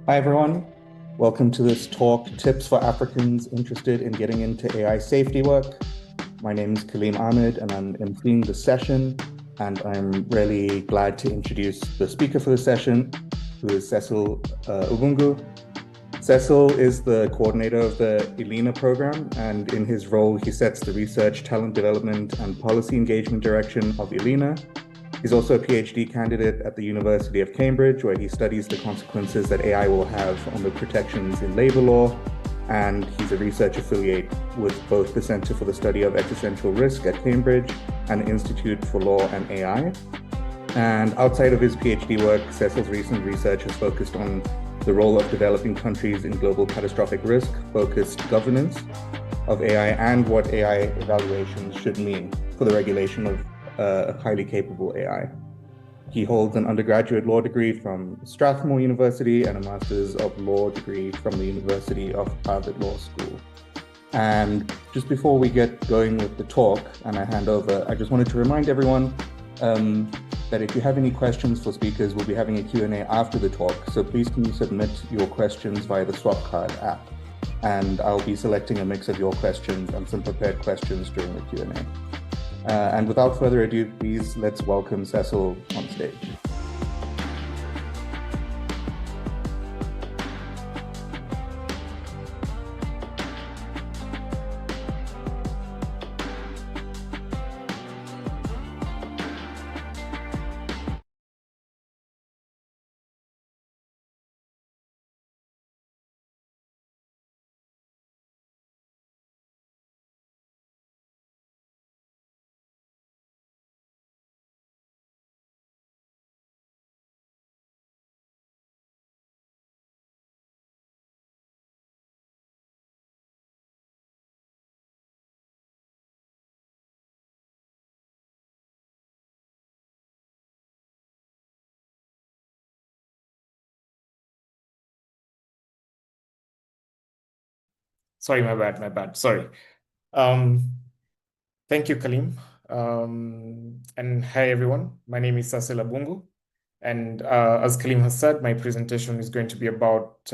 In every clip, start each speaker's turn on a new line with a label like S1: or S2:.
S1: Hi, everyone. Welcome to this talk, Tips for Africans Interested in Getting into AI Safety Work. My name is Kaleem Ahmed, and I'm emceeing the session. And I'm really glad to introduce the speaker for the session, who is Cecil Ubungu. Cecil is the coordinator of the ELINA program, and in his role, he sets the research, talent development, and policy engagement direction of ELINA. He's also a PhD candidate at the University of Cambridge, where he studies the consequences that AI will have on the protections in labor law. And he's a research affiliate with both the Center for the Study of Existential Risk at Cambridge and the Institute for Law and AI. And outside of his PhD work, Cecil's recent research has focused on the role of developing countries in global catastrophic risk-focused governance of AI and what AI evaluations should mean for the regulation of highly capable AI. He holds an undergraduate law degree from Strathmore University and a master's of law degree from the University of Harvard Law School. And just before we get going with the talk and I hand over, I just wanted to remind everyone that if you have any questions for speakers, we'll be having a Q&A after the talk. So please can you submit your questions via the Swapcard app. And I'll be selecting a mix of your questions and some prepared questions during the Q&A. And without further ado, please let's welcome Cecil on stage.
S2: Sorry, my bad. Sorry. Um, Thank you, Kalim. And hi, everyone. My name is Cecil Abungu. And as Kalim has said, my presentation is going to be about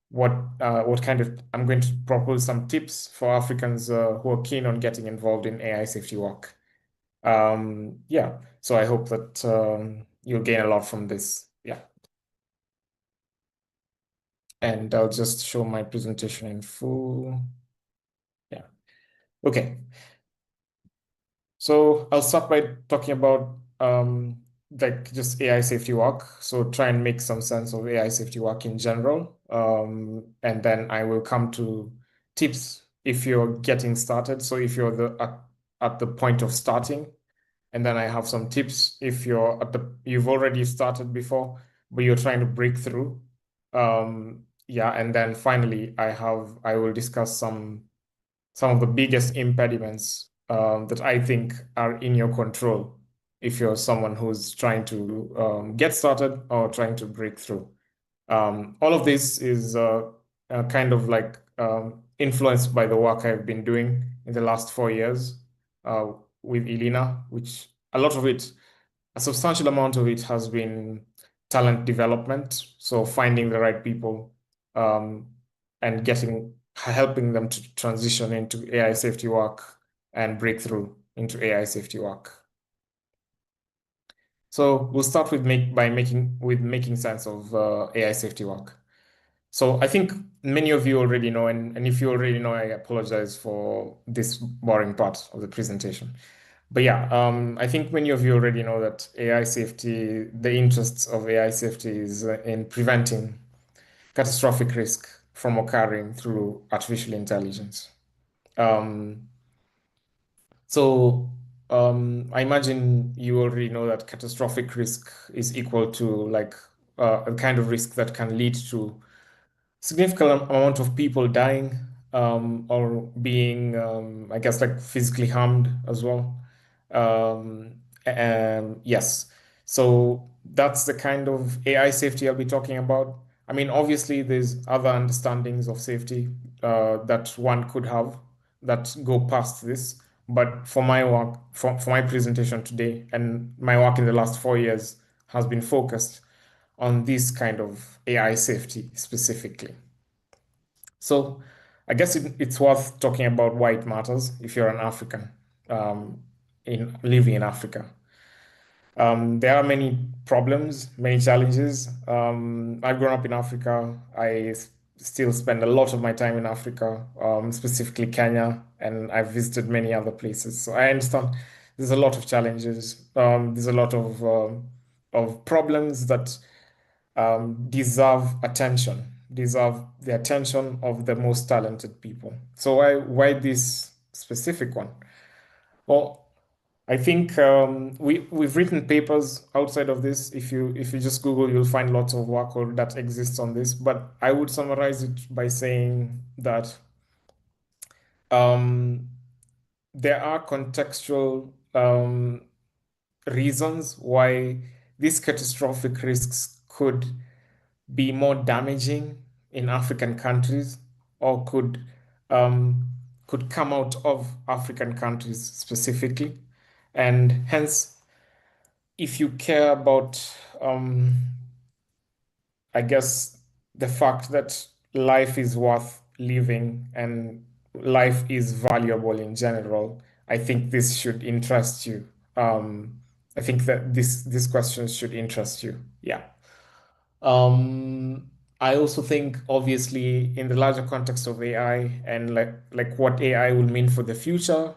S2: what kind of, I'm going to propose some tips for Africans who are keen on getting involved in AI safety work. Yeah, so I hope that you'll gain a lot from this. Yeah. And I'll just show my presentation in full. Yeah. Okay. So I'll start by talking about like just AI safety work. So try and make some sense of AI safety work in general. And then I will come to tips if you're getting started. So if you're at the point of starting, and then I have some tips if you've already started before, but you're trying to break through. Yeah, and then finally I will discuss some of the biggest impediments that I think are in your control if you're someone who's trying to get started or trying to break through. All of this is kind of like influenced by the work I've been doing in the last 4 years with ELINA, which a substantial amount of it has been talent development. So finding the right people um, and helping them to transition into AI safety work and breakthrough into AI safety work. So we'll start with making sense of AI safety work. So I think many of you already know, and if you already know, I apologize for this boring part of the presentation. But yeah, I think many of you already know that AI safety, the interests of AI safety is in preventing catastrophic risk from occurring through artificial intelligence. Um, so I imagine you already know that catastrophic risk is equal to like a kind of risk that can lead to significant amount of people dying or being, I guess, like physically harmed as well. Yes, so that's the kind of AI safety I'll be talking about. I mean, obviously, there's other understandings of safety that one could have that go past this. But for my work, for my presentation today, and my work in the last 4 years has been focused on this kind of AI safety specifically. So I guess it's worth talking about why it matters if you're an African um, in living in Africa. There are many problems, many challenges. I've grown up in Africa. Still spend a lot of my time in Africa, specifically Kenya, and I've visited many other places. So I understand there's a lot of challenges. There's a lot of problems that deserve attention, deserve the attention of the most talented people. So why this specific one? Well, I think we've written papers outside of this. If you just Google, you'll find lots of work or that exists on this. But I would summarize it by saying that um, there are contextual reasons why these catastrophic risks could be more damaging in African countries or um, could come out of African countries specifically. And hence, if you care about, I guess, the fact that life is worth living and life is valuable in general, I think this should interest you. I think that this question should interest you. Yeah. Um, I also think, obviously, in the larger context of AI and like what AI will mean for the future,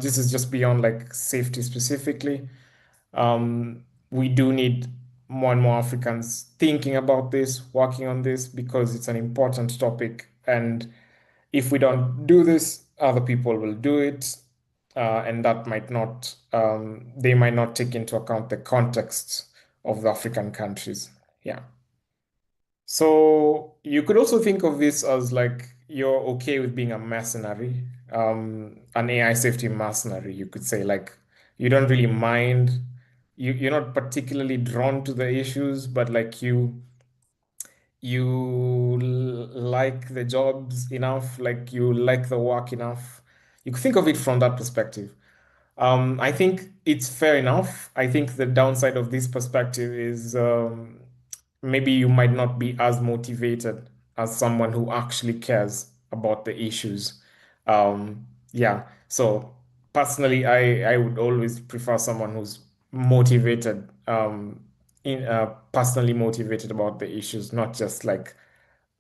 S2: this is just beyond like safety specifically. We do need more and more Africans thinking about this, working on this, because it's an important topic. And if we don't do this, other people will do it. And that might not, they might not take into account the context of the African countries. Yeah. So you could also think of this as like you're okay with being a mercenary, an AI safety mercenary, you could say. Like you don't really mind, you're not particularly drawn to the issues, but like like the jobs enough, like you like the work enough. You could think of it from that perspective. I think it's fair enough. I think the downside of this perspective is maybe you might not be as motivated as someone who actually cares about the issues. Yeah. So personally, I would always prefer someone who's motivated, personally motivated about the issues, not just like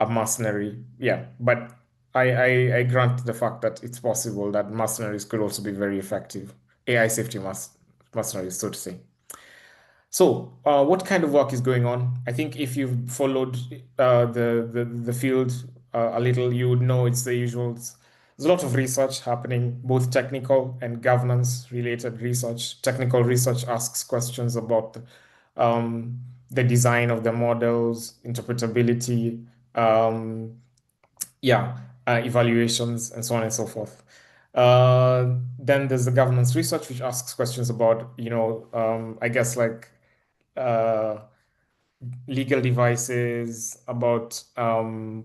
S2: a mercenary. Yeah. But I grant the fact that it's possible that mercenaries could also be very effective. AI safety mercenaries, so to say. So, what kind of work is going on? I think if you've followed the field a little, you would know it's the usual. There's a lot of research happening, both technical and governance related research. Technical research asks questions about the design of the models, interpretability, um, yeah, evaluations, and so on and so forth. Then there's the governance research, which asks questions about, I guess like uh, legal devices, about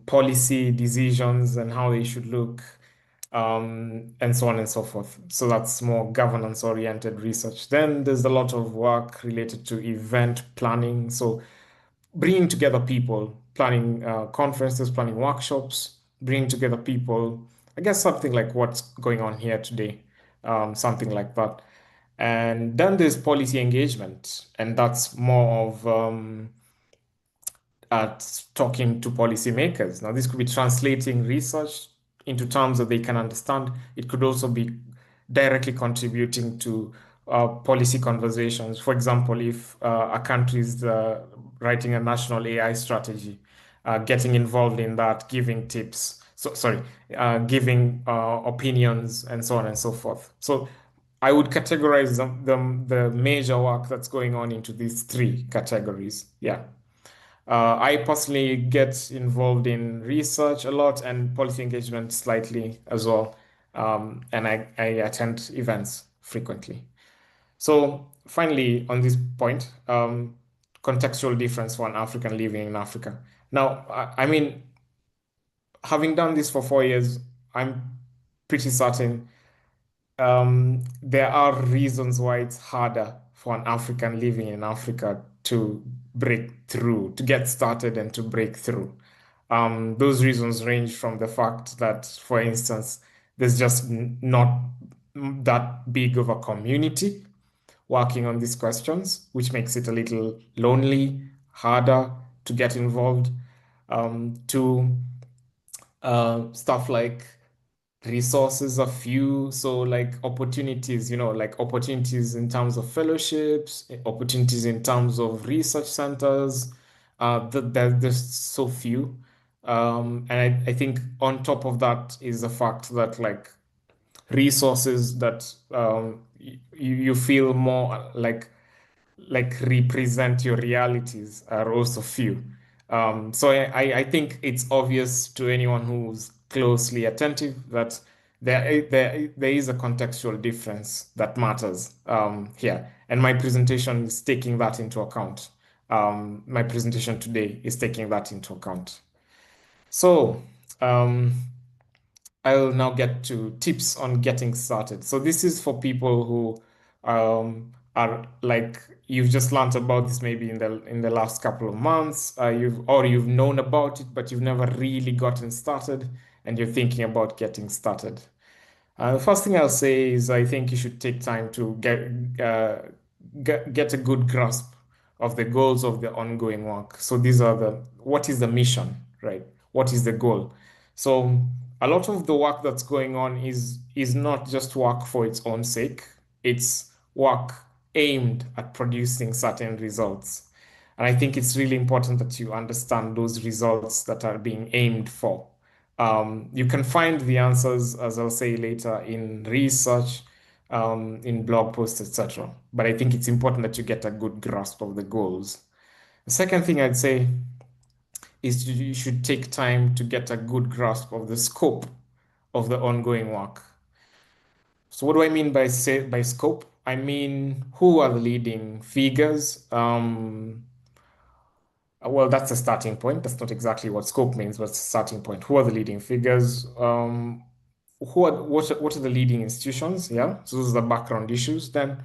S2: policy decisions and how they should look, and so on and so forth. So that's more governance-oriented research. Then there's a lot of work related to event planning. So bringing together people, planning conferences, planning workshops, bringing together people. I guess something like what's going on here today, something like that. And then there's policy engagement, and that's more of at talking to policymakers. Now, this could be translating research into terms that they can understand. It could also be directly contributing to policy conversations. For example, if a country is writing a national AI strategy, getting involved in that, giving tips, giving opinions, and so on and so forth. So I would categorize the major work that's going on into these three categories. Yeah. I personally get involved in research a lot and policy engagement slightly as well. And I attend events frequently. So finally, on this point, contextual difference for an African living in Africa. Now, I mean, having done this for 4 years, I'm pretty certain there are reasons why it's harder for an African living in Africa to break through, to get started and to break through. Those reasons range from the fact that, for instance, there's just not that big of a community working on these questions, which makes it a little lonely, harder to get involved. To stuff like resources are few, so like opportunities, like opportunities in terms of fellowships, opportunities in terms of research centers, there's so few. And I think on top of that is the fact that like resources that you feel more like represent your realities are also few. So I think it's obvious to anyone who's closely attentive that there is a contextual difference that matters here. And my presentation is taking that into account. My presentation today is taking that into account. So um, I'll now get to tips on getting started. So this is for people who are like you've just learned about this maybe in the last couple of months. You've known about it, but you've never really gotten started, and you're thinking about getting started. The first thing I'll say is I think you should take time to get a good grasp of the goals of the ongoing work. So these are what is the mission, right? What is the goal? So a lot of the work that's going on is not just work for its own sake. It's work aimed at producing certain results. And I think it's really important that you understand those results that are being aimed for. You can find the answers, as I'll say later, in research, in blog posts, etc. But I think it's important that you get a good grasp of the goals. The second thing I'd say is you should take time to get a good grasp of the scope of the ongoing work. So what do I mean by scope? I mean, who are the leading figures? Well, that's a starting point. That's not exactly what scope means, but it's a starting point. Who are the leading figures? What are the leading institutions? Yeah, so those are the background issues. Then,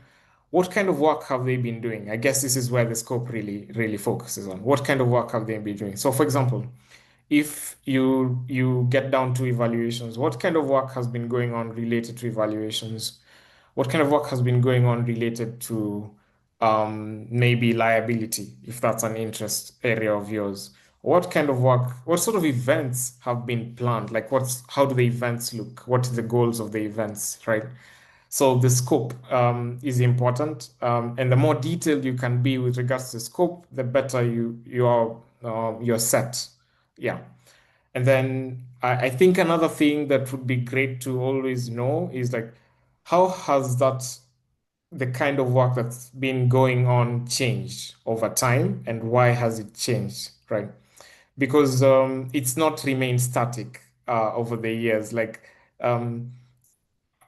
S2: what kind of work have they been doing? I guess this is where the scope really focuses on. What kind of work have they been doing? So, for example, if you get down to evaluations, what kind of work has been going on related to evaluations? What kind of work has been going on related to maybe liability, if that's an interest area of yours? What kind of work, what sort of events have been planned? Like how do the events look? What are the goals of the events, right? So the scope is important, and the more detailed you can be with regards to scope, the better you're set. Yeah. And then I think another thing that would be great to always know is like, how has the kind of work that's been going on changed over time, and why has it changed, right? Because it's not remained static over the years. Like um,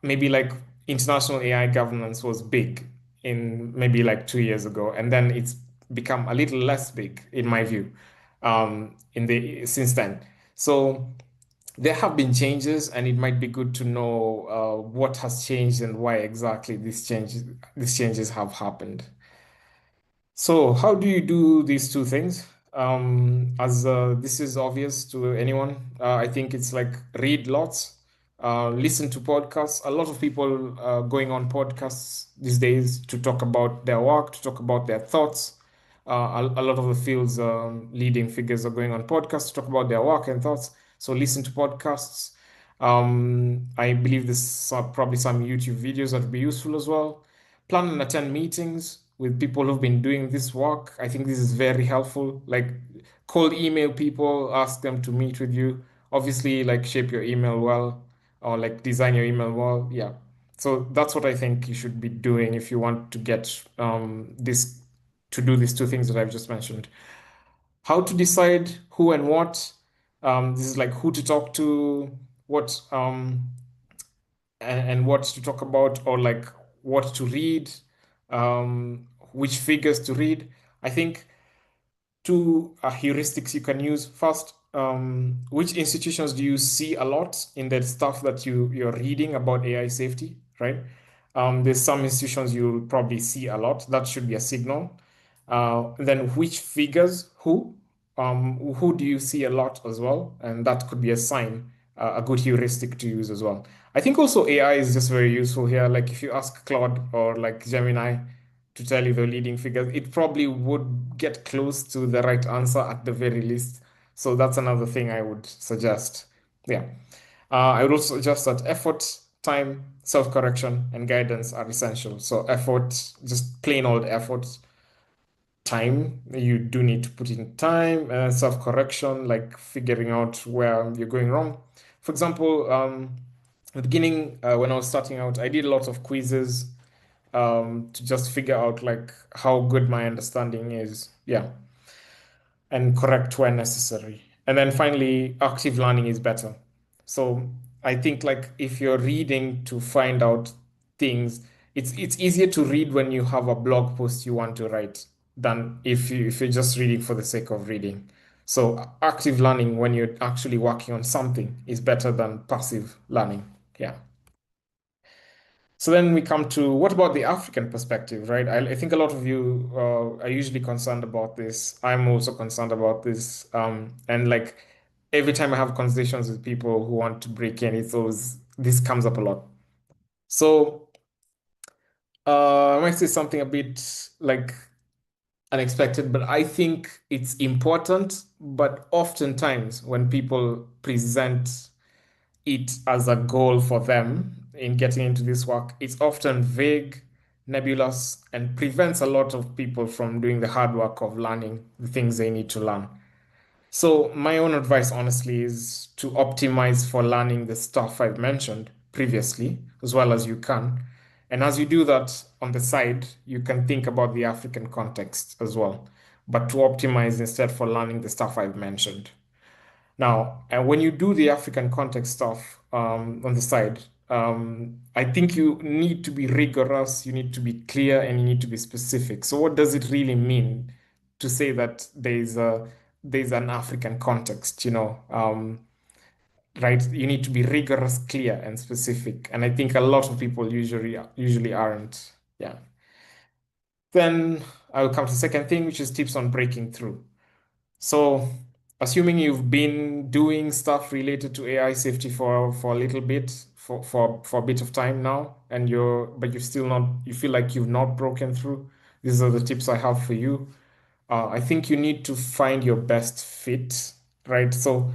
S2: maybe like international AI governance was big in maybe like 2 years ago, and then it's become a little less big in my view in the since then. So there have been changes, and it might be good to know what has changed and why exactly these changes have happened. So, how do you do these two things? As this is obvious to anyone, I think it's like read lots, listen to podcasts. A lot of people going on podcasts these days to talk about their work, to talk about their thoughts. A lot of the field's leading figures are going on podcasts to talk about their work and thoughts. So, listen to podcasts. I believe there's probably some YouTube videos that would be useful as well. Plan and attend meetings with people who've been doing this work. I think this is very helpful. Like cold email people, ask them to meet with you. Obviously, like shape your email well or like design your email well. Yeah. So that's what I think you should be doing if you want to get this to do these two things that I've just mentioned. How to decide who and what. This is like who to talk to, what and what to talk about, or like what to read, which figures to read. I think two heuristics you can use. First, which institutions do you see a lot in the stuff that you're reading about AI safety, right? There's some institutions you'll probably see a lot. That should be a signal. Then which figures who do you see a lot as well? And that could be a sign, a good heuristic to use as well. I think also AI is just very useful here. Like if you ask Claude or like Gemini to tell you the leading figures, it probably would get close to the right answer at the very least. So that's another thing I would suggest. Yeah. I would also suggest that effort, time, self-correction, and guidance are essential. So effort, just plain old effort. Time, you do need to put in time, and self-correction, like figuring out where you're going wrong. For example, at the beginning, when I was starting out, I did a lot of quizzes to just figure out like how good my understanding is. Yeah, and correct where necessary. And then finally, active learning is better. So I think like if you're reading to find out things, it's easier to read when you have a blog post you want to write than if you're just reading for the sake of reading. So active learning when you're actually working on something is better than passive learning. Yeah. So then we come to what about the African perspective, right? I think a lot of you are usually concerned about this. I'm also concerned about this. And like every time I have conversations with people who want to break in, this comes up a lot. So I might say something a bit like unexpected, but I think it's important. But oftentimes when people present it as a goal for them in getting into this work, it's often vague, nebulous, and prevents a lot of people from doing the hard work of learning the things they need to learn. So, my own advice, honestly, is to optimize for learning the stuff I've mentioned previously, as well as you can. And as you do that on the side, you can think about the African context as well, but to optimize instead for learning the stuff I've mentioned. Now, and when you do the African context stuff on the side, I think you need to be rigorous, you need to be clear, and you need to be specific. So, what does it really mean to say that there's an African context? Right? You need to be rigorous, clear, and specific. And I think a lot of people usually aren't. Yeah. Then I will come to the second thing, which is tips on breaking through. So, assuming you've been doing stuff related to AI safety for a little bit, for a bit of time now, and but you're still not, you feel like you've not broken through, these are the tips I have for you. I think you need to find your best fit, right? So,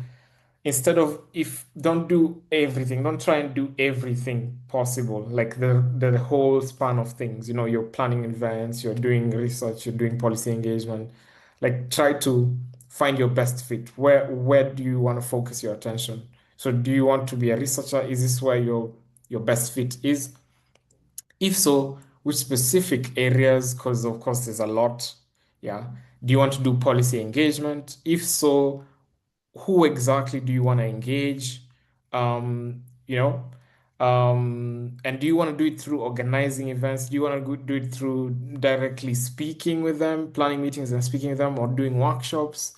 S2: instead of if don't do everything, don't try and do everything possible, like the whole span of things. You're planning events, you're doing research, you're doing policy engagement. Like try to find your best fit. Where do you want to focus your attention? So do you want to be a researcher? Is this where your best fit is? If so, which specific areas? Because of course there's a lot. Yeah. Do you want to do policy engagement? If so, who exactly do you want to engage? Um, you know, and do you want to do it through organizing events? Do you want to do it through directly speaking with them, planning meetings and speaking with them, or doing workshops?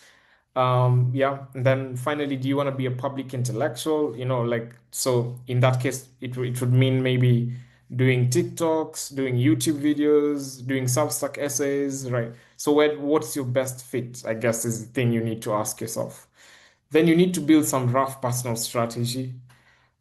S2: Yeah. And then finally, do you want to be a public intellectual? Like, so in that case, it would mean maybe doing TikToks, doing YouTube videos, doing Substack essays, right? So what's your best fit, I guess, is the thing you need to ask yourself. Then you need to build some rough personal strategy.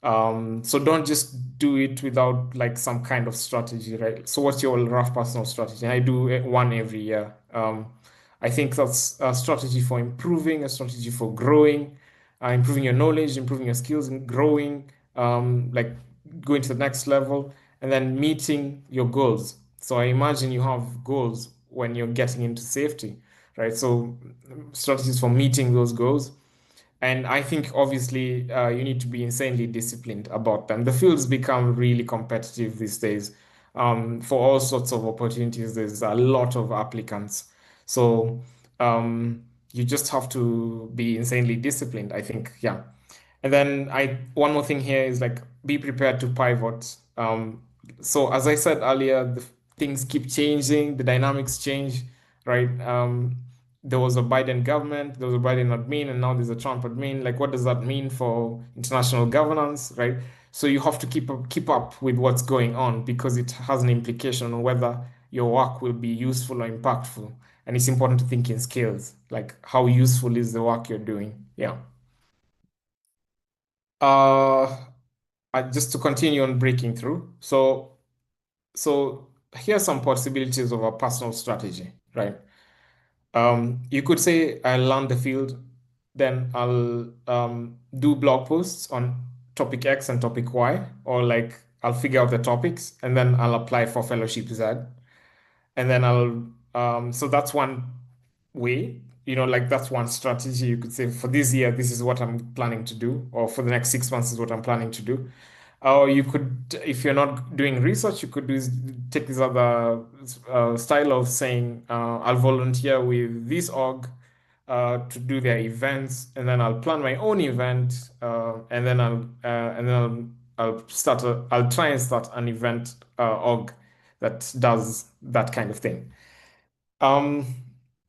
S2: So don't just do it without like some kind of strategy, right? So what's your rough personal strategy? I do one every year. I think that's a strategy for improving, a strategy for growing, improving your knowledge, improving your skills, and growing, like going to the next level, and then meeting your goals. So I imagine you have goals when you're getting into safety, right? So strategies for meeting those goals. And I think obviously you need to be insanely disciplined about them. The fields become really competitive these days. For all sorts of opportunities, there's a lot of applicants. So you just have to be insanely disciplined, I think. Yeah. And then one more thing here is like be prepared to pivot. So as I said earlier, things keep changing, the dynamics change, right? There was a Biden government, there was a Biden admin, and now there's a Trump admin. Like, what does that mean for international governance, right? So you have to keep up with what's going on because it has an implication on whether your work will be useful or impactful. And it's important to think in scales, like how useful is the work you're doing? Yeah. Uh, just to continue on breaking through. So here are some possibilities of a personal strategy, right? You could say I'll learn the field, then I'll do blog posts on topic X and topic Y, or like I'll figure out the topics and then I'll apply for fellowship Z. And then so that's one way, like that's one strategy you could say for this year, this is what I'm planning to do, or for the next 6 months is what I'm planning to do. Or you could, if you're not doing research, you could take this other style of saying, I'll volunteer with this org to do their events, and then I'll plan my own event, I'll try and start an event org that does that kind of thing. Um,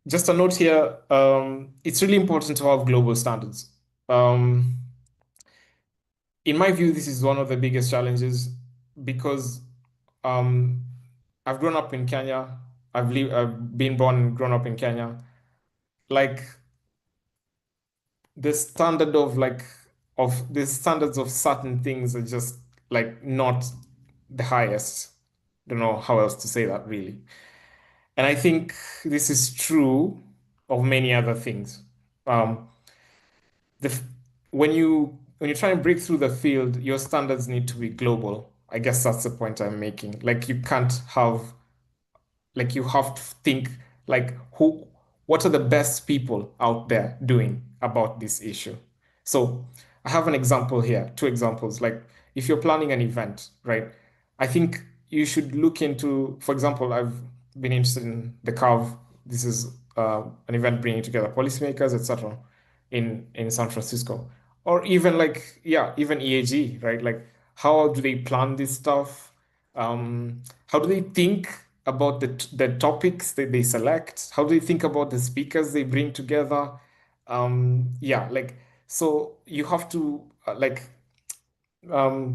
S2: just a note here, it's really important to have global standards. Um, in my view, this is one of the biggest challenges because um, I've grown up in Kenya. I've been born and grown up in Kenya. Like the standards of certain things are just like not the highest. Don't know how else to say that really. And I think this is true of many other things. Um, the f- when you try and break through the field, your standards need to be global. I guess that's the point I'm making. Like you can't have like you have to think like what are the best people out there doing about this issue? So I have an example here, two examples. Like if you're planning an event, right? I think you should look into, for example, I've been interested in the Curve. This is an event bringing together policymakers, etc., in San Francisco, or even like yeah, even EAG, right? Like how do they plan this stuff? How do they think about the topics that they select? How do they think about the speakers they bring together? Yeah, like so you have to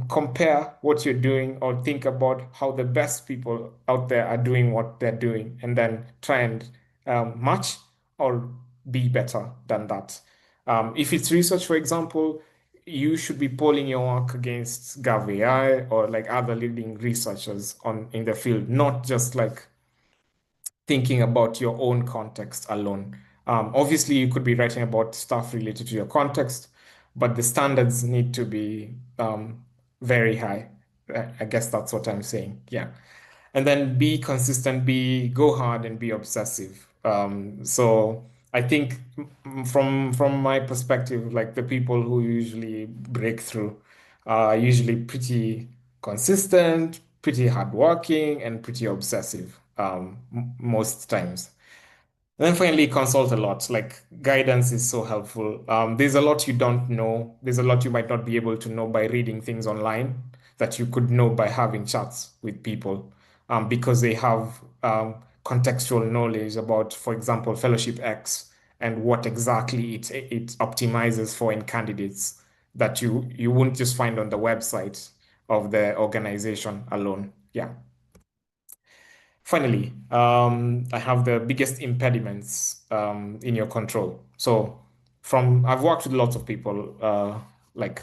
S2: compare what you're doing or think about how the best people out there are doing what they're doing, and then try and match or be better than that. If it's research, for example, you should be polling your work against GovAI or like other leading researchers on in the field, not just like thinking about your own context alone. Obviously, you could be writing about stuff related to your context, but the standards need to be very high. I guess that's what I'm saying. Yeah. And then be consistent, go hard and be obsessive. So I think from my perspective, like the people who usually break through are usually pretty consistent, pretty hardworking, and pretty obsessive most times. And then finally, consult a lot. Like guidance is so helpful. There's a lot you don't know. There's a lot you might not be able to know by reading things online that you could know by having chats with people, because they have contextual knowledge about, for example, Fellowship X and what exactly it optimizes for in candidates that you wouldn't just find on the website of the organization alone. Yeah. Finally, I have the biggest impediments in your control. So, from I've worked with lots of people like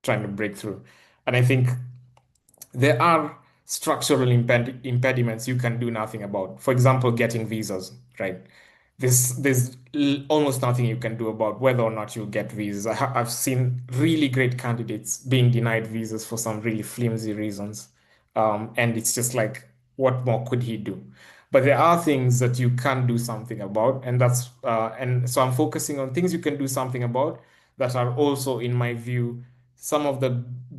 S2: trying to break through, and I think there are structural impediments you can do nothing about. For example, getting visas, right? There's almost nothing you can do about whether or not you'll get visas. I've seen really great candidates being denied visas for some really flimsy reasons. And it's just like, what more could he do? But there are things that you can do something about, and so I'm focusing on things you can do something about that are also, in my view, some of the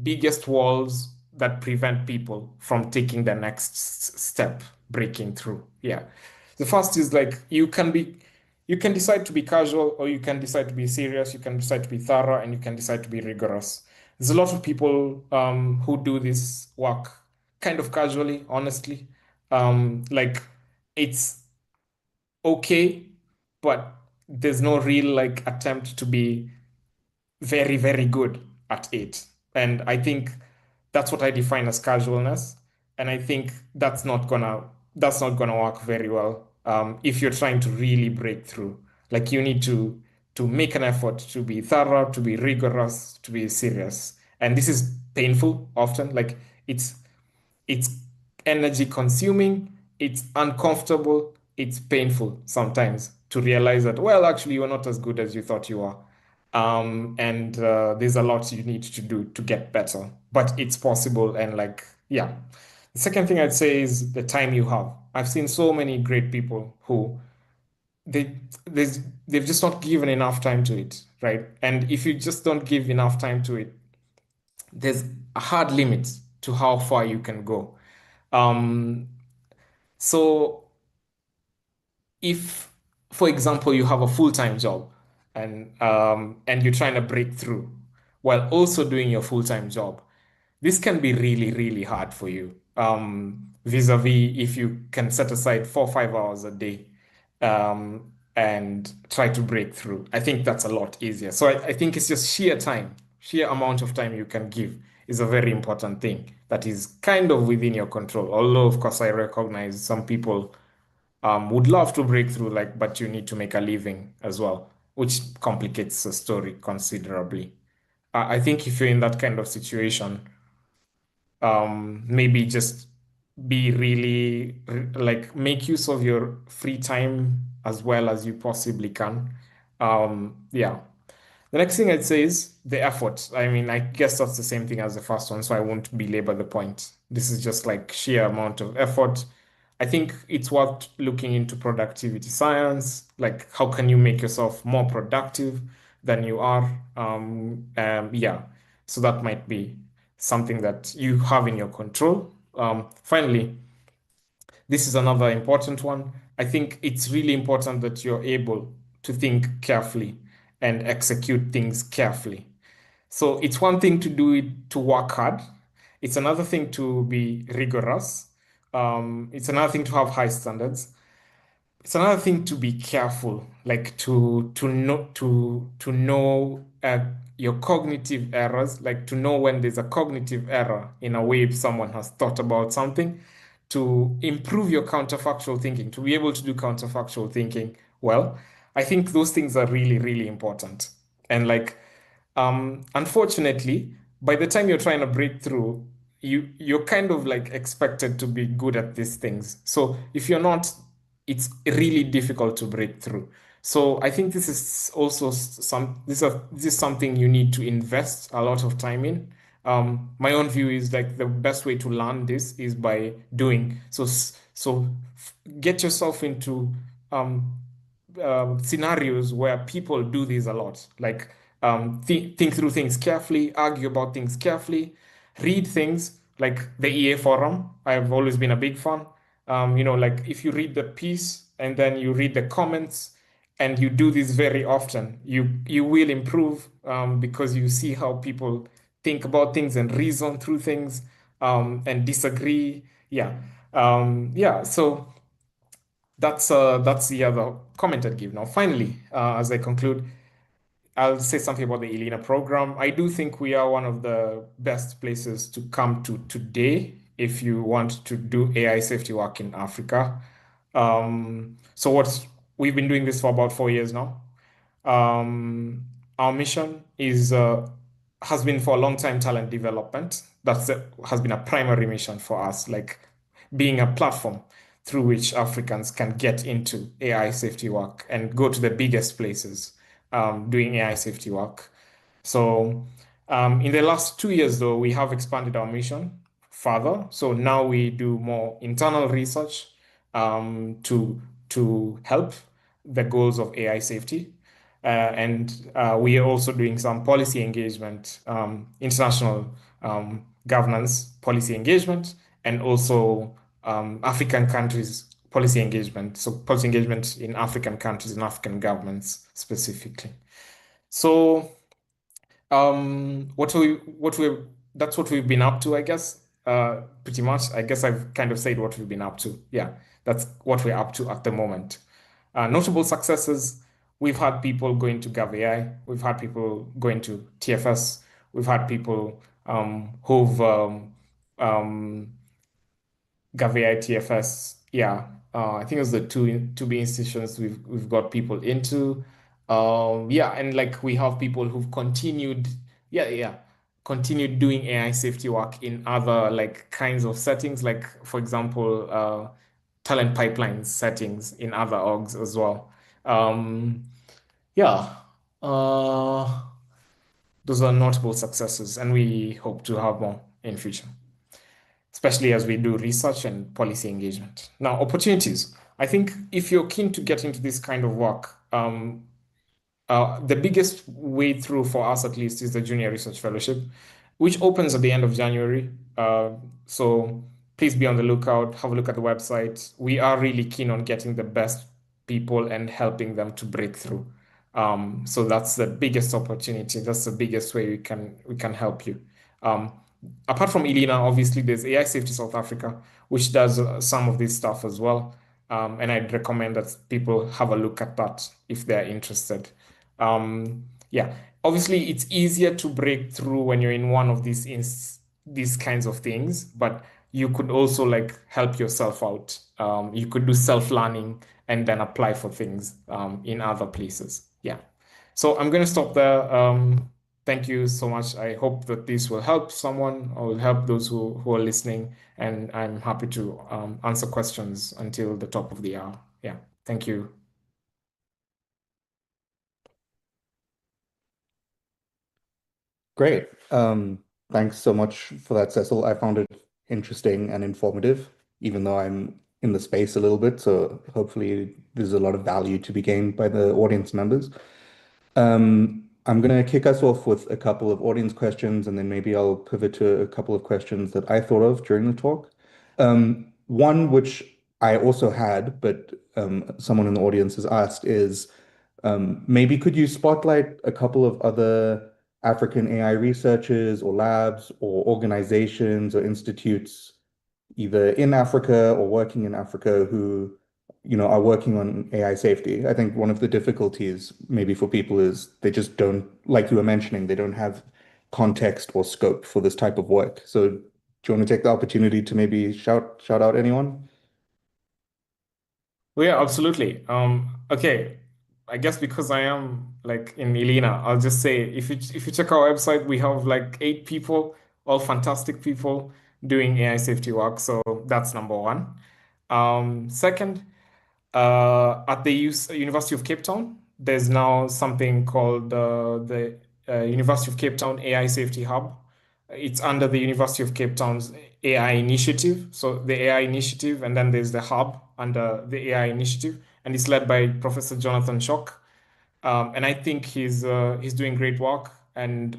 S2: biggest walls that prevent people from taking the next step, breaking through. Yeah. The first is like you can decide to be casual or you can decide to be serious, you can decide to be thorough, and you can decide to be rigorous. There's a lot of people who do this work kind of casually, honestly. Like it's okay, but there's no real like attempt to be very, very good at it. And I think that's what I define as casualness. And I think that's not gonna work very well if you're trying to really break through. Like you need to make an effort to be thorough, to be rigorous, to be serious. And this is painful often. Like it's it's energy consuming, it's uncomfortable, it's painful sometimes to realize that, well, actually, you're not as good as you thought you are. And there's a lot you need to do to get better, but it's possible. And like, yeah. The second thing I'd say is the time you have. I've seen so many great people who they there's they've just not given enough time to it, right? And if you just don't give enough time to it, there's a hard limit to how far you can go. Um, so if, for example, you have a full-time job and you're trying to break through while also doing your full-time job, this can be really, really hard for you. Vis-a-vis if you can set aside 4 or 5 hours a day and try to break through. I think that's a lot easier. So I think it's just sheer time, sheer amount of time you can give is a very important thing that is kind of within your control. Although, of course, I recognize some people would love to break through, like, but you need to make a living as well, which complicates the story considerably. I think if you're in that kind of situation, maybe just be really like make use of your free time as well as you possibly can. Yeah. The next thing I'd say is the effort. I mean, I guess that's the same thing as the first one, so I won't belabor the point. This is just like sheer amount of effort. I think it's worth looking into productivity science, like how can you make yourself more productive than you are? Yeah, so that might be something that you have in your control. Finally, this is another important one. I think it's really important that you're able to think carefully and execute things carefully. So it's one thing to do it to work hard. It's another thing to be rigorous. It's another thing to have high standards. It's another thing to be careful, like to know your cognitive errors, like to know when there's a cognitive error in a way if someone has thought about something, to improve your counterfactual thinking, to be able to do counterfactual thinking well. I think those things are really, really important. And like unfortunately, by the time you're trying to break through, you're kind of like expected to be good at these things. So if you're not, it's really difficult to break through. So I think this is also this is something you need to invest a lot of time in. My own view is like the best way to learn this is by doing. Get yourself into um, scenarios where people do this a lot, like think through things carefully, argue about things carefully, read things like the EA forum. I've always been a big fan. Like if you read the piece and then you read the comments and you do this very often, you will improve because you see how people think about things and reason through things and disagree. Yeah. Yeah. So that's the other comment I'd give. Now, finally, as I conclude, I'll say something about the ELINA program. I do think we are one of the best places to come to today if you want to do AI safety work in Africa. So what we've been doing this for about 4 years now. Um, our mission is has been for a long time talent development. Has been a primary mission for us, like being a platform through which Africans can get into AI safety work and go to the biggest places doing AI safety work. So, in the last 2 years, though, we have expanded our mission further. So now we do more internal research to help the goals of AI safety. And we are also doing some policy engagement, international governance policy engagement, and also African countries policy engagement. So policy engagement in African countries and African governments specifically. So what we that's what we've been up to, I guess. Pretty much. I guess I've kind of said what we've been up to. Yeah, that's what we're up to at the moment. Notable successes. We've had people going to GovAI. We've had people going to TFS. We've had people who've GovAI TFS. Yeah. I think it's the two big institutions we've got people into. Yeah, and like we have people who've continued, yeah, continued doing AI safety work in other like kinds of settings, like for example, talent pipelines settings in other orgs as well. Um, yeah, uh, those are notable successes, and we hope to have more in future, especially as we do research and policy engagement. Now, opportunities. I think if you're keen to get into this kind of work, the biggest way through for us, at least, is the Junior Research Fellowship, which opens at the end of January. So please be on the lookout. Have a look at the website. We are really keen on getting the best people and helping them to break through. So that's the biggest opportunity. That's the biggest way we can help you. Um, Apart from Elena, obviously there's AI Safety South Africa, which does some of this stuff as well. And I'd recommend that people have a look at that if they're interested. Yeah, obviously it's easier to break through when you're in one of these kinds of things, but you could also like help yourself out. You could do self-learning and then apply for things in other places. Yeah. So I'm going to stop there. Thank you so much. I hope that this will help someone or will help those who are listening. And I'm happy to answer questions until the top of the hour. Yeah. Thank you.
S1: Great. Thanks so much for that, Cecil. I found it interesting and informative, even though I'm in the space a little bit. So hopefully there's a lot of value to be gained by the audience members. I'm going to kick us off with a couple of audience questions, and then maybe I'll pivot to a couple of questions that I thought of during the talk. One which I also had, but someone in the audience has asked is maybe could you spotlight a couple of other African AI researchers or labs or organizations or institutes, either in Africa or working in Africa, who, are working on AI safety? I think one of the difficulties maybe for people is they just don't, like you were mentioning, they don't have context or scope for this type of work. So do you want to take the opportunity to maybe shout out anyone?
S2: Well, yeah, absolutely. Okay. I guess because I am like in Elena, I'll just say if you check our website, we have like 8 people, all fantastic people doing AI safety work. So that's number one. Second, at the University of Cape Town, there's now something called the University of Cape Town AI Safety Hub. It's under the University of Cape Town's AI initiative. So the AI initiative, and then there's the hub under the AI initiative, and it's led by Professor Jonathan Shock. And I think he's doing great work, and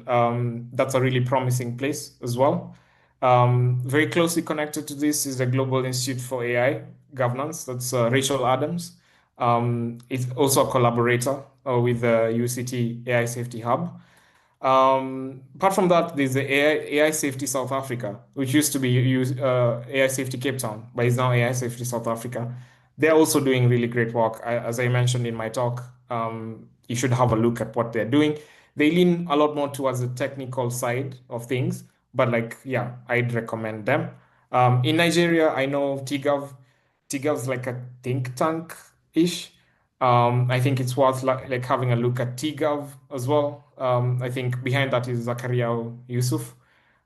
S2: that's a really promising place as well. Very closely connected to this is the Global Institute for AI Governance. That's Rachel Adams. It's also a collaborator with the UCT AI Safety Hub. Apart from that, there's the AI Safety South Africa, which used to be AI Safety Cape Town, but is now AI Safety South Africa. They're also doing really great work. As I mentioned in my talk, you should have a look at what they're doing. They lean a lot more towards the technical side of things, but like, yeah, I'd recommend them. In Nigeria, I know TGov. TGov's like a think tank-ish. I think it's worth like having a look at TGov as well. I think behind that is Zakaria Yusuf.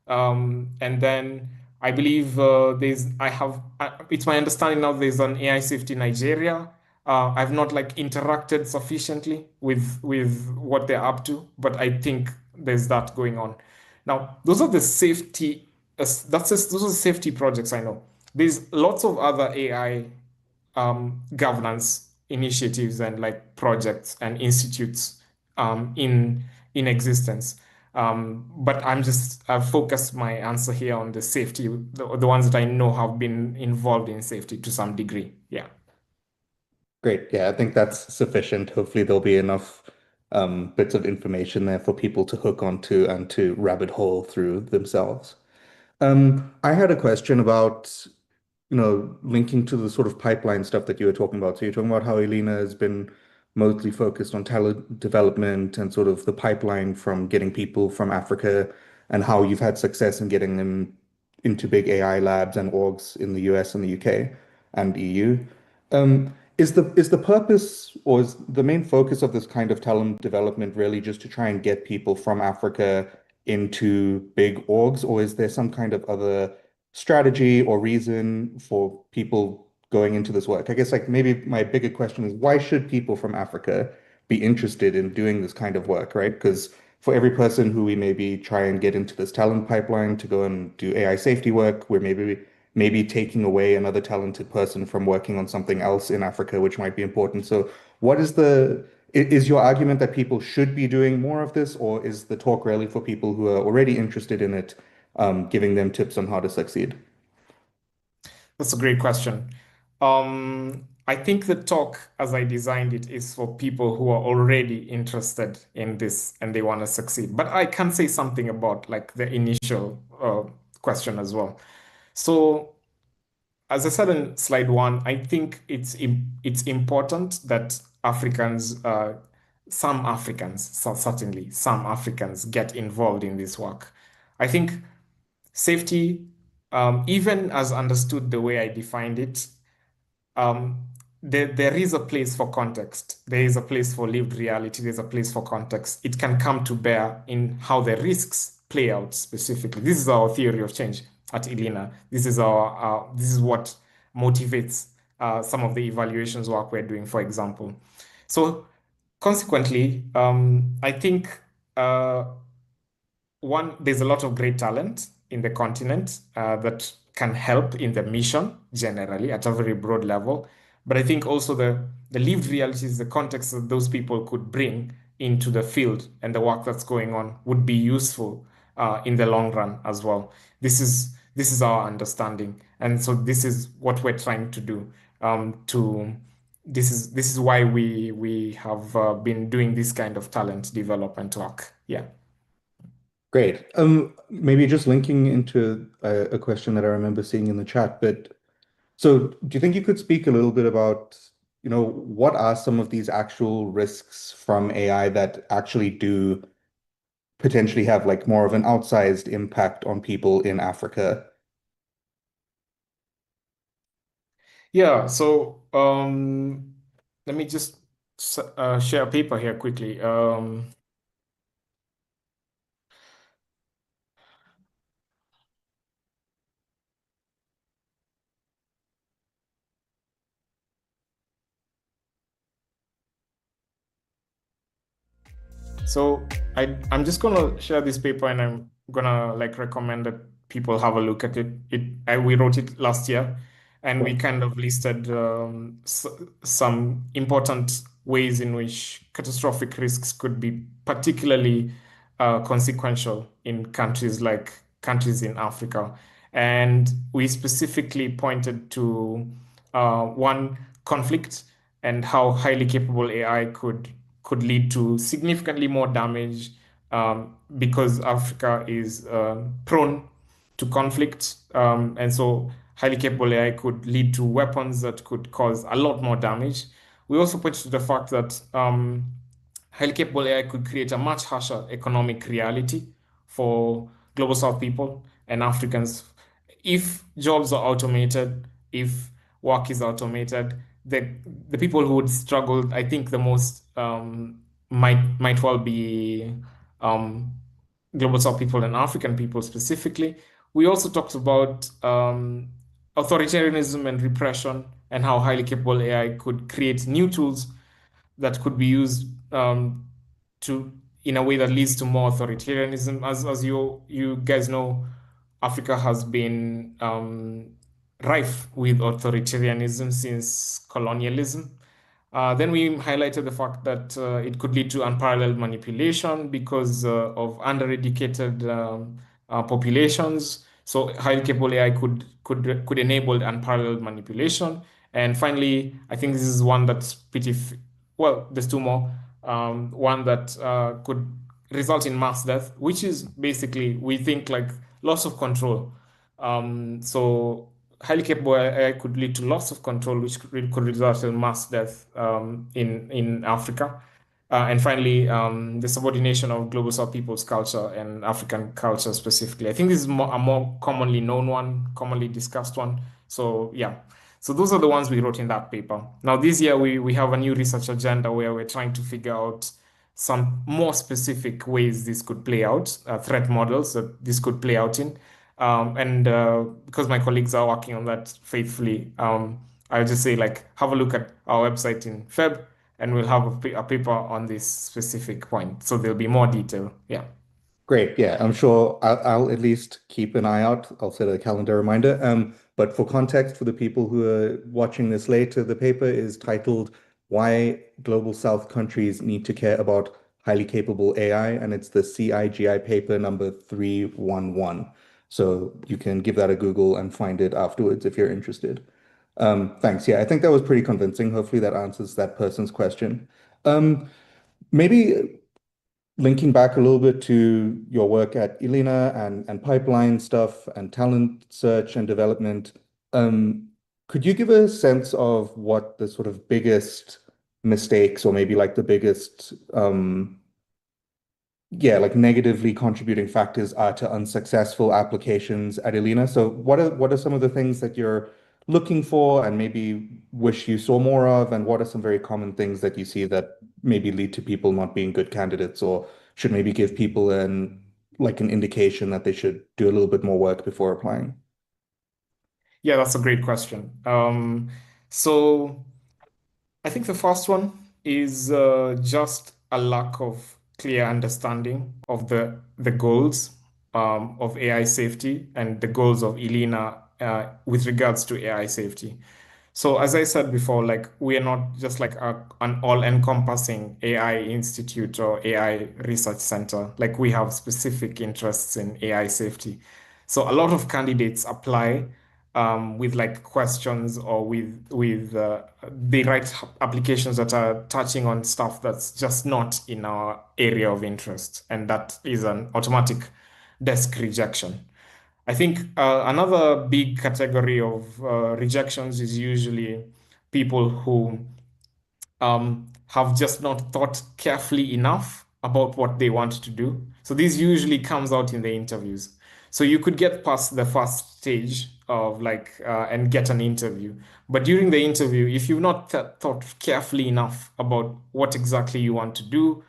S2: And then I believe it's my understanding now there's an AI Safety Nigeria. I've not like interacted sufficiently with what they're up to, but I think there's that going on. Now, those are the safety, those are the safety projects I know. There's lots of other AI governance initiatives and like projects and institutes in existence. But I've focused my answer here on the safety, the ones that I know have been involved in safety to some degree. Yeah.
S1: Great. Yeah, I think that's sufficient. Hopefully, there'll be enough bits of information there for people to hook onto and to rabbit hole through themselves. I had a question about, linking to the sort of pipeline stuff that you were talking about. So you're talking about how Elena has been mostly focused on talent development and sort of the pipeline from getting people from Africa, and how you've had success in getting them into big AI labs and orgs in the US and the UK and EU. Is the purpose or is the main focus of this kind of talent development really just to try and get people from Africa into big orgs, or is there some kind of other strategy or reason for people going into this work? I guess like maybe my bigger question is why should people from Africa be interested in doing this kind of work, right? Because for every person who we maybe try and get into this talent pipeline to go and do AI safety work, we're maybe taking away another talented person from working on something else in Africa, which might be important. So, what is is your argument that people should be doing more of this, or is the talk really for people who are already interested in it, giving them tips on how to succeed?
S2: That's a great question. I think the talk, as I designed it, is for people who are already interested in this and they want to succeed. But I can say something about like the initial question as well. So, as I said in slide one, I think it's important that Africans, some Africans, certainly some Africans, get involved in this work. I think safety, even as understood the way I defined it, um, there is a place for context. There is a place for lived reality. There's a place for context. It can come to bear in how the risks play out specifically. This is our theory of change at Elena. This is what motivates some of the evaluations work we're doing, for example. So consequently, I think uh, one, there's a lot of great talent in the continent that can help in the mission generally at a very broad level. But I think also the lived realities, the context that those people could bring into the field and the work that's going on would be useful in the long run as well. This is our understanding, and so this is what we're trying to do. To this is why we have been doing this kind of talent development work. Yeah.
S1: Great. Maybe just linking into a question that I remember seeing in the chat, but so do you think you could speak a little bit about, what are some of these actual risks from AI that actually do potentially have like more of an outsized impact on people in Africa?
S2: Yeah, so let me just share a paper here quickly. So I'm just gonna share this paper and I'm gonna like recommend that people have a look at it. We wrote it last year, and we kind of listed some important ways in which catastrophic risks could be particularly consequential in countries in Africa. And we specifically pointed to one, conflict, and how highly capable AI could lead to significantly more damage because Africa is prone to conflict. And so highly capable AI could lead to weapons that could cause a lot more damage. We also pointed to the fact that highly capable AI could create a much harsher economic reality for global South people and Africans. If jobs are automated, if work is automated, the people who would struggle, I think, the most might well be um, global South people and African people specifically. We also talked about authoritarianism and repression and how highly capable AI could create new tools that could be used to in a way that leads to more authoritarianism. As you guys know, Africa has been rife with authoritarianism since colonialism. Then we highlighted the fact that it could lead to unparalleled manipulation because of undereducated populations. So highly capable AI could enable unparalleled manipulation. And finally, I think this is one that's well, there's two more. One that could result in mass death, which is basically, we think, like loss of control. So highly capable AI could lead to loss of control, which could result in mass death in Africa. And finally, the subordination of global South people's culture and African culture specifically. I think this is a more commonly known one, commonly discussed one. So yeah, So those are the ones we wrote in that paper. Now this year we have a new research agenda where we're trying to figure out some more specific ways this could play out, threat models that this could play out in. And because my colleagues are working on that faithfully, I'll just say like have a look at our website in Feb, and we'll have a paper on this specific point. So there'll be more detail. Yeah.
S1: Great. Yeah, I'm sure I'll at least keep an eye out. I'll set a calendar reminder. But for context, for the people who are watching this later, the paper is titled Why Global South Countries Need to Care About Highly Capable AI, and it's the CIGI paper number 311. So you can give that a Google and find it afterwards if you're interested. Thanks. Yeah, I think that was pretty convincing. Hopefully that answers that person's question. Maybe linking back a little bit to your work at Elena and pipeline stuff and talent search and development, could you give a sense of what the sort of biggest mistakes or maybe like the biggest yeah, like negatively contributing factors are to unsuccessful applications at Elena? So what are some of the things that you're looking for and maybe wish you saw more of, and what are some very common things that you see that maybe lead to people not being good candidates or should maybe give people an indication that they should do a little bit more work before applying?
S2: Yeah, that's a great question. So I think the first one is just a lack of clear understanding of the goals of AI safety and the goals of Elena with regards to AI safety. So as I said before, like we are not just like an all-encompassing AI institute or AI research center. Like we have specific interests in AI safety. So a lot of candidates apply with like questions or with they write applications that are touching on stuff that's just not in our area of interest, and that is an automatic desk rejection. I think another big category of rejections is usually people who have just not thought carefully enough about what they want to do. So this usually comes out in the interviews. So you could get past the first stage of like and get an interview. But during the interview, if you've not thought carefully enough about what exactly you want to do,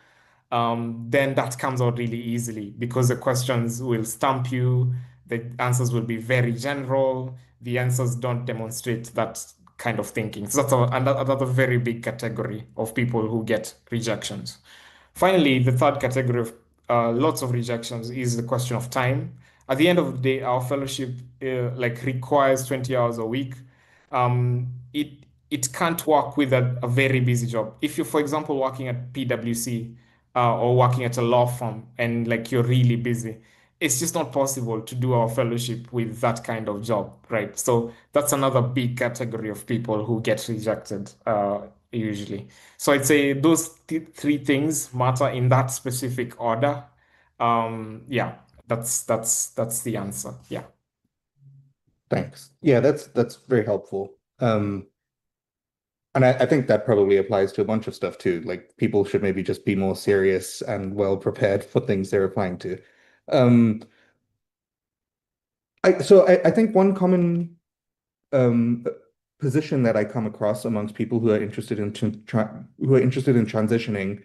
S2: then that comes out really easily because the questions will stump you. The answers will be very general. The answers don't demonstrate that kind of thinking. So that's another very big category of people who get rejections. Finally, the third category of lots of rejections is the question of time. At the end of the day, our fellowship like requires 20 hours a week. It can't work with a very busy job. If you're, for example, working at PwC or working at a law firm and like you're really busy, it's just not possible to do our fellowship with that kind of job, right? So that's another big category of people who get rejected usually. So I'd say those th three things matter in that specific order. Yeah, that's the answer. Yeah.
S1: Thanks. Yeah, that's very helpful. And I think that probably applies to a bunch of stuff too. Like people should maybe just be more serious and well prepared for things they're applying to. Um, I think one common um, position that I come across amongst people who are interested in transitioning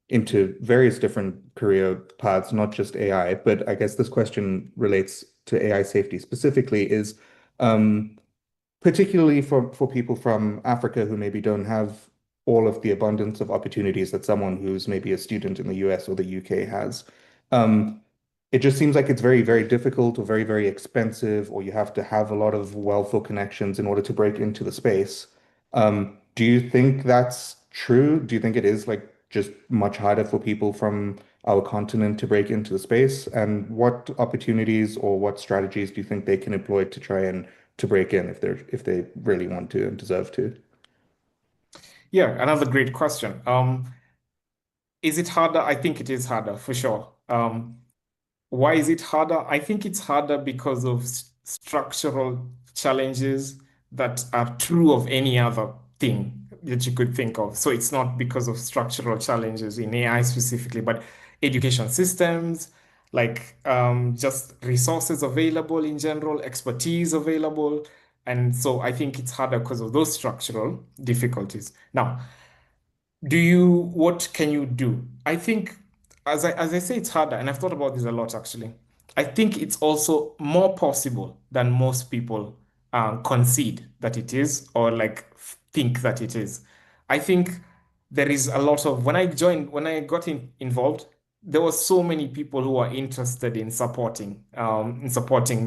S1: into various different career paths, not just AI, but I guess this question relates to AI safety specifically, is um, particularly for people from Africa who maybe don't have all of the abundance of opportunities that someone who's maybe a student in the US or the UK has. Um, it just seems like it's very, very difficult or very, very expensive, or you have to have a lot of wealth or connections in order to break into the space. Do you think that's true? Do you think it is like just much harder for people from our continent to break into the space? And what opportunities or what strategies do you think they can employ to try and to break in if they really want to and deserve to?
S2: Yeah, another great question. Is it harder? I think it is harder for sure. Why is it harder? I think it's harder because of structural challenges that are true of any other thing that you could think of. So it's not because of structural challenges in AI specifically, but education systems, like just resources available in general, expertise available, And so I think it's harder because of those structural difficulties. Now, what can you do? I think, as I say, it's harder, and I've thought about this a lot actually. I think it's also more possible than most people concede that it is, or like think that it is. I think there is a lot of when I got involved, there were so many people who are interested in supporting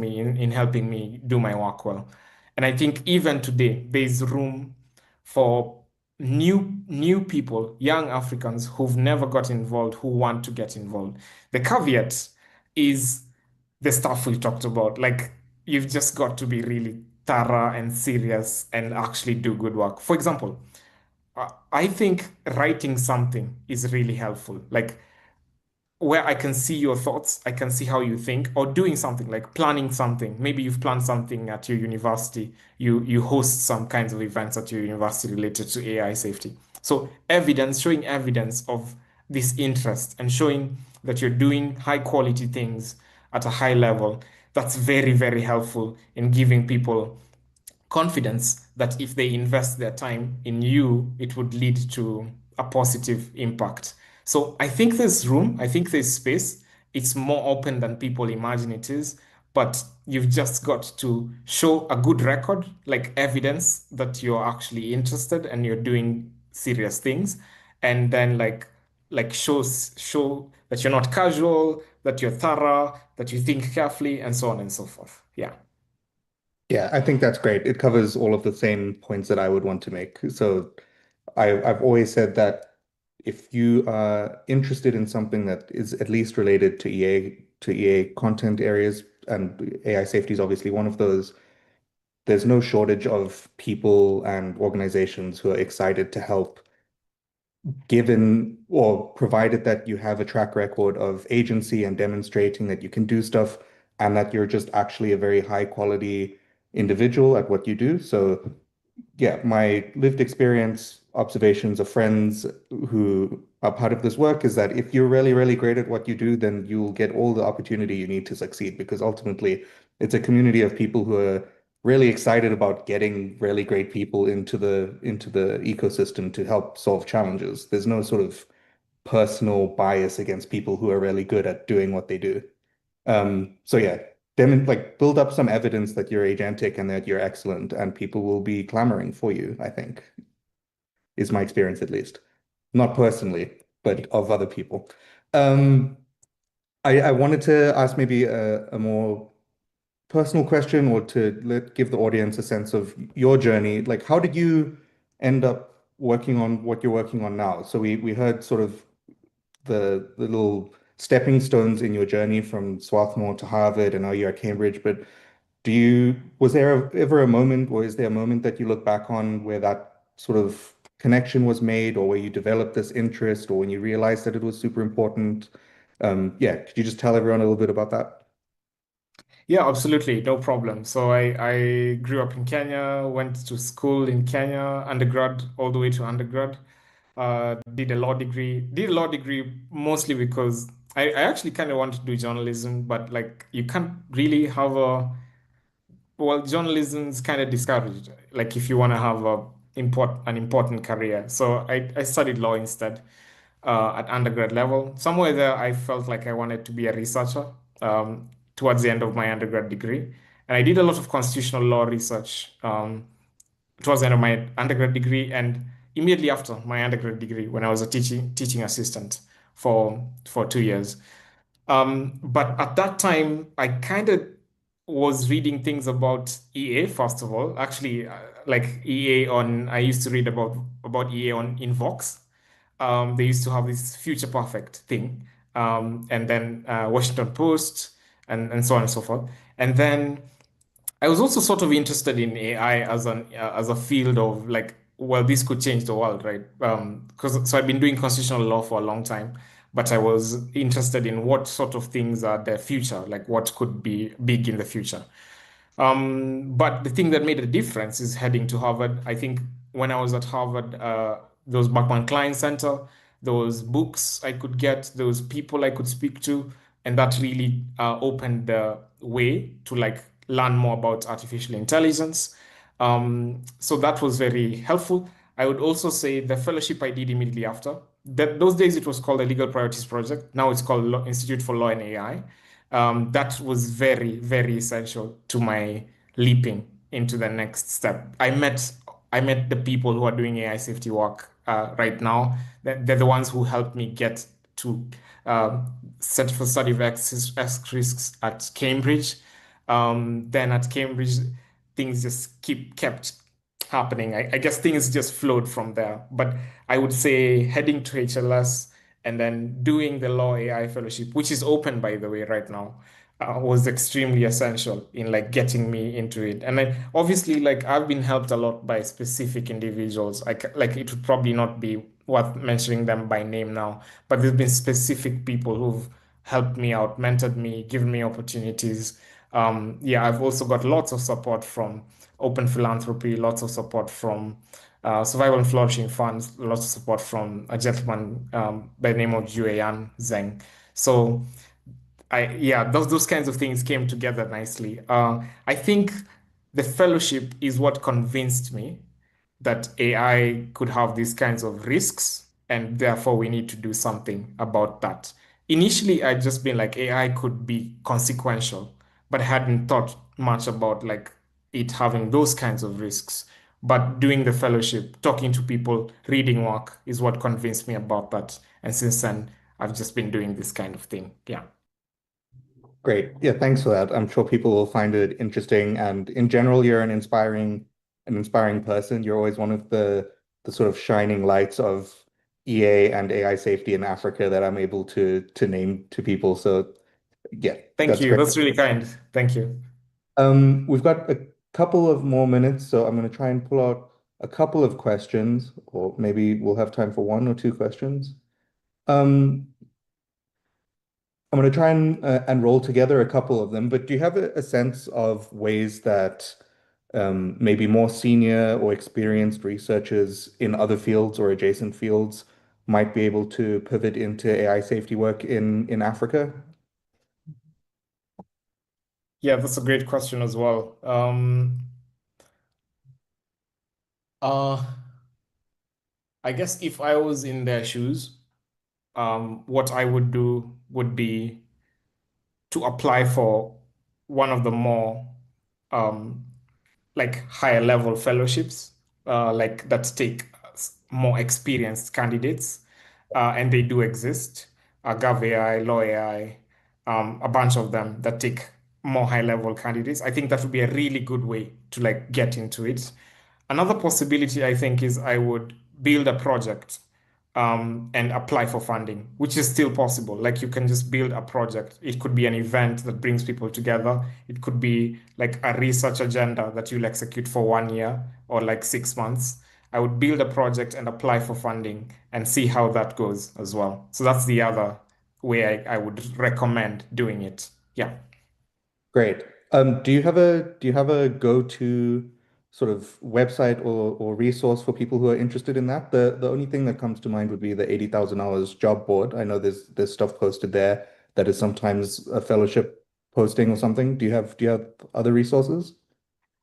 S2: me, in helping me do my work well. And I think even today, there's room for new people, young Africans who've never got involved, who want to get involved. The caveat is the stuff we talked about. Like you've just got to be really thorough and serious and actually do good work. For example, I think writing something is really helpful. Like where I can see your thoughts, I can see how you think, or doing something like planning something. Maybe you've planned something at your university. You host some kinds of events at your university related to AI safety. So showing evidence of this interest and showing that you're doing high quality things at a high level, that's very, very helpful in giving people confidence that if they invest their time in you, it would lead to a positive impact. So I think there's room, I think there's space. It's more open than people imagine it is, but you've just got to show a good record, like evidence that you're actually interested and you're doing serious things, and then show that you're not casual, that you're thorough, that you think carefully, and so on and so forth. Yeah.
S1: Yeah, I think that's great. It covers all of the same points that I would want to make. So I've always said that if you are interested in something that is at least related to EA content areas, and AI safety is obviously one of those, there's no shortage of people and organizations who are excited to help, given or provided that you have a track record of agency and demonstrating that you can do stuff and that you're just actually a very high quality individual at what you do. So yeah, my lived experience, observations of friends who are part of this work is that if you're really, really great at what you do, then you'll get all the opportunity you need to succeed because ultimately it's a community of people who are really excited about getting really great people into the ecosystem to help solve challenges. There's no sort of personal bias against people who are really good at doing what they do. So yeah, build up some evidence that you're agentic and that you're excellent, and people will be clamoring for you, I think, is my experience at least. Not personally, but of other people. Um, I wanted to ask maybe a more personal question or to give the audience a sense of your journey. Like, how did you end up working on what you're working on now? So we heard sort of the little stepping stones in your journey from Swarthmore to Harvard and now you're at Cambridge. But was there ever a moment, or is there a moment that you look back on where that sort of connection was made, or where you developed this interest, or when you realized that it was super important? Yeah, could you just tell everyone a little bit about that?
S2: Yeah, absolutely. No problem. So I grew up in Kenya, went to school in Kenya, undergrad all the way to undergrad. Did a law degree mostly because I actually kind of wanted to do journalism, but like you can't really have well, journalism's kind of discouraged, like if you want to have an important career. So I studied law instead at undergrad level. Somewhere there, I felt like I wanted to be a researcher towards the end of my undergrad degree. And I did a lot of constitutional law research towards the end of my undergrad degree and immediately after my undergrad degree when I was a teaching assistant for 2 years. But at that time, I kind of was reading things about EA, first of all. Actually, I used to read about EA on in Vox. They used to have this future perfect thing, and then Washington Post, and so on and so forth. And then I was also sort of interested in AI as a field of like, well, this could change the world, right? Because so I've been doing constitutional law for a long time, but I was interested in what sort of things are the future, like what could be big in the future. But the thing that made a difference is heading to Harvard. I think when I was at Harvard, those Bachman Klein Center, those books I could get, those people I could speak to, and that really opened the way to like learn more about artificial intelligence. So that was very helpful. I would also say the fellowship I did immediately after. Those days it was called the Legal Priorities Project. Now it's called Institute for Law and AI. That was very, very essential to my leaping into the next step. I met the people who are doing AI safety work right now. They're the ones who helped me get to Center for Study of X risks at Cambridge. Then at Cambridge, things just kept happening. I guess things just flowed from there. But I would say heading to HLS and then doing the Law AI Fellowship, which is open by the way right now, was extremely essential in like getting me into it. And then obviously like I've been helped a lot by specific individuals. Like it would probably not be worth mentioning them by name now, but there's been specific people who've helped me out, mentored me, given me opportunities. Yeah, I've also got lots of support from Open Philanthropy, lots of support from Survival and Flourishing Funds, lots of support from a gentleman by the name of Jueyan Zheng. So yeah, those kinds of things came together nicely. I think the fellowship is what convinced me that AI could have these kinds of risks, and therefore we need to do something about that. Initially, I'd just been like AI could be consequential, but I hadn't thought much about like it having those kinds of risks. But doing the fellowship, talking to people, reading work is what convinced me about that. And since then, I've just been doing this kind of thing. Yeah.
S1: Great. Yeah, thanks for that. I'm sure people will find it interesting. And in general, you're an inspiring person. You're always one of the sort of shining lights of EA and AI safety in Africa that I'm able to name to people. So yeah,
S2: Thank
S1: that's
S2: you.
S1: great.
S2: That's really kind. Thank you.
S1: We've got a couple of more minutes, so I'm going to try and pull out a couple of questions, or maybe we'll have time for one or two questions. Um, I'm going to try and roll together a couple of them, but do you have a sense of ways that maybe more senior or experienced researchers in other fields or adjacent fields might be able to pivot into AI safety work in Africa?
S2: Yeah, that's a great question as well. Uh, I guess if I was in their shoes, what I would do would be to apply for one of the more um, like higher level fellowships, like that take more experienced candidates, and they do exist. GovAI, Law AI, a bunch of them that take more high level candidates. I think that would be a really good way to like get into it. Another possibility I think is I would build a project and apply for funding, which is still possible. Like you can just build a project. It could be an event that brings people together. It could be like a research agenda that you'll execute for 1 year or like 6 months. I would build a project and apply for funding and see how that goes as well. So that's the other way I would recommend doing it. Yeah.
S1: Great. Do you have a go-to sort of website or resource for people who are interested in that? The only thing that comes to mind would be the 80,000 hours job board. I know there's stuff posted there that is sometimes a fellowship posting or something. Do you have other resources?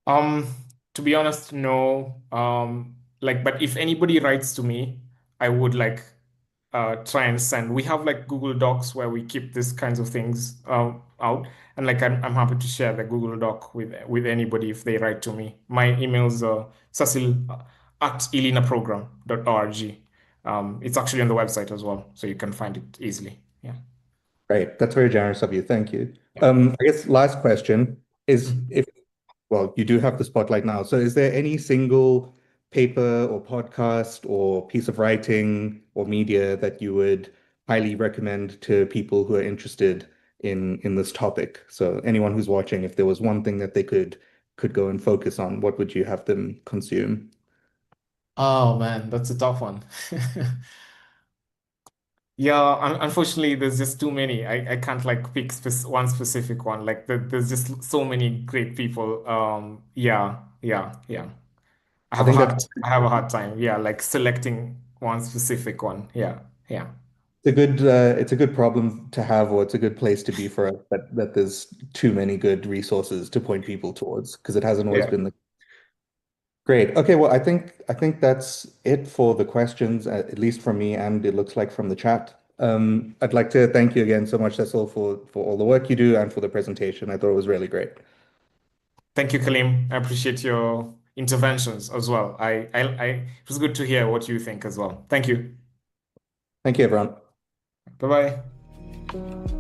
S2: Um, to be honest, no. Like, but if anybody writes to me, I would like try and send. We have like Google Docs where we keep these kinds of things out, and like I'm happy to share the Google Doc with anybody if they write to me. My email's Cecil at ilinaprogram.org. It's actually on the website as well, so you can find it easily. Yeah.
S1: Great. That's very generous of you. Thank you.
S2: Yeah.
S1: I guess last question is
S2: Mhm.
S1: if well, you do have the spotlight now. So is there any single paper or podcast or piece of writing or media that you would highly recommend to people who are interested in this topic? So anyone who's watching, if there was one thing that they could go and focus on, what would you have them consume?
S2: Oh man, that's a tough one. Yeah, unfortunately, there's just too many. I can't like pick one specific one. Like there's just so many great people. Yeah, yeah, yeah.
S1: I think that's
S2: I have a hard time. Yeah, like selecting one specific one. Yeah, yeah,
S1: it's a good problem to have, or it's a good place to be for us that there's too many good resources to point people towards because it hasn't always
S2: yeah.
S1: been the Great. Okay, well, I think that's it for the questions, at least from me, and it looks like from the chat. I'd like to thank you again so much, Cecil, for all the work you do and for the presentation. I thought it was really great.
S2: Thank you, Kalim. I appreciate your interventions as well. It was good to hear what you think as well. Thank you.
S1: Thank you, everyone.
S2: Bye bye.